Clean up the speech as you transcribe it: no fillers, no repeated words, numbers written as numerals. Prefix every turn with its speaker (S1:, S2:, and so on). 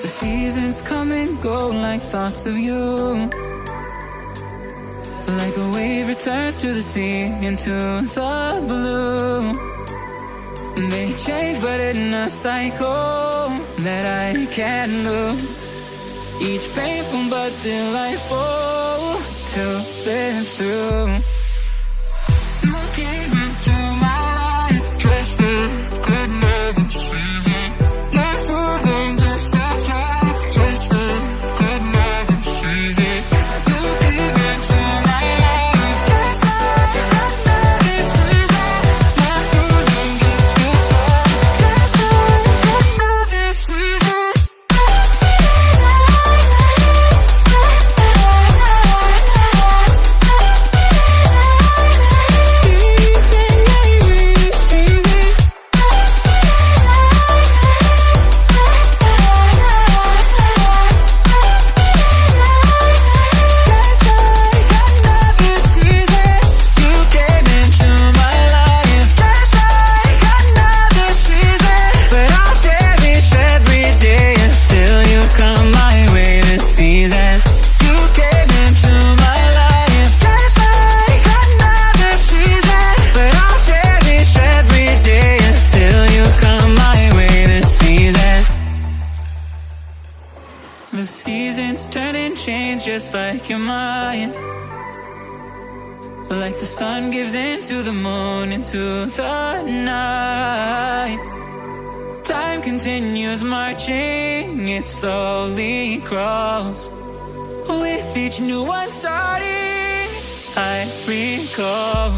S1: The seasons come and go like thoughts of you. Like a wave returns to the sea, into the blue. They change but in a cycle that I can't lose. Each painful but delightful to live through. You came into my life just as good another season. Not for them, just a time, just a good another season. You came into my life just like another season. Not for them, just a time, just a good another season. The seasons turn and change just like your mind. Like the sun gives into the moon, into the night. Time continues marching, it slowly crawls. With each new one starting, I recall